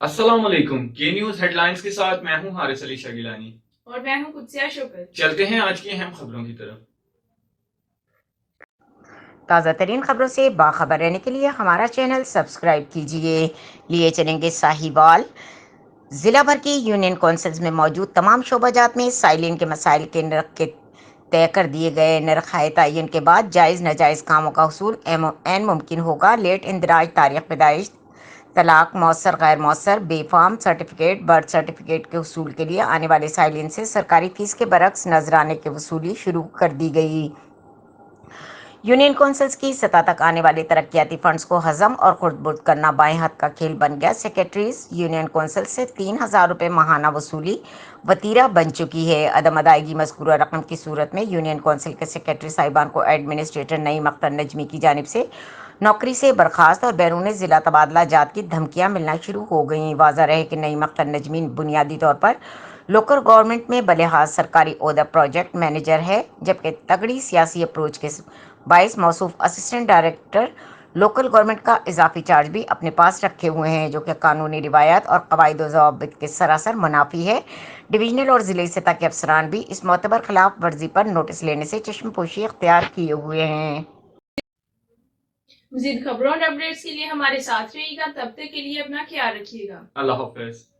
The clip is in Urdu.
السلام علیکم، کے نیوز ہیڈ لائنز کے ساتھ میں ہوں حارث علی شگیلانی اور میں ہوں قدسیہ شکر۔ چلتے ہیں آج کی اہم خبروں کی طرف۔ تازہ ترین خبروں سے باخبر رہنے کے لیے ہمارا چینل سبسکرائب کیجیے۔ لیے چلیں گے ساہیوال۔ ضلع بھر کی یونین کونسلز میں موجود تمام شعبہ جات میں سائلین کے مسائل کے نرخ کے طے کر دیے گئے۔ نرخ تعین کے بعد جائز ناجائز کاموں کا حصول عین ممکن ہوگا۔ لیٹ اندراج، تاریخ پیدائش، طلاق، مؤثر غیر مؤثر، بے فارم سرٹیفکیٹ، برتھ سرٹیفکیٹ کے حصول کے لیے آنے والے سائلین سے سرکاری فیس کے برعکس نذرانے کی وصولی شروع کر دی گئی۔ یونین کونسلز کی سطح تک آنے والے ترقیاتی فنڈز کو ہضم اور خرد برد کرنا بائیں ہاتھ کا کھیل بن گیا۔ سیکریٹریز یونین کونسل سے 3,000 روپے ماہانہ وصولی وتیرہ بن چکی ہے۔ عدم ادائیگی مذکورہ رقم کی صورت میں یونین کونسل کے سیکریٹری صاحبان کو ایڈمنسٹریٹر نعیم اختر نجمی کی جانب سے نوکری سے برخاست اور بیرون ضلع تبادلہ جات کی دھمکیاں ملنا شروع ہو گئیں۔ واضح رہے کہ نعیم اختر نجمی بنیادی طور پر لوکل گورنمنٹ میں بلحاظ سرکاری عہدہ پروجیکٹ مینیجر ہے، جبکہ تگڑی سیاسی اپروچ کے باعث موصوف اسسٹنٹ ڈائریکٹر لوکل گورنمنٹ کا اضافی چارج بھی اپنے پاس رکھے ہوئے ہیں، جو کہ قانونی روایات اور قواعد و ضوابط کے سراسر منافی ہے۔ ڈویژنل اور ضلعی سطح کے افسران بھی اس معتبر خلاف ورزی پر نوٹس لینے سے چشم پوشی اختیار کیے ہوئے ہیں۔ مزید خبروں اور اپڈیٹس کے لیے ہمارے ساتھ رہیے گا، تب تک کے لیے اپنا خیال رکھیے گا۔ اللہ حافظ۔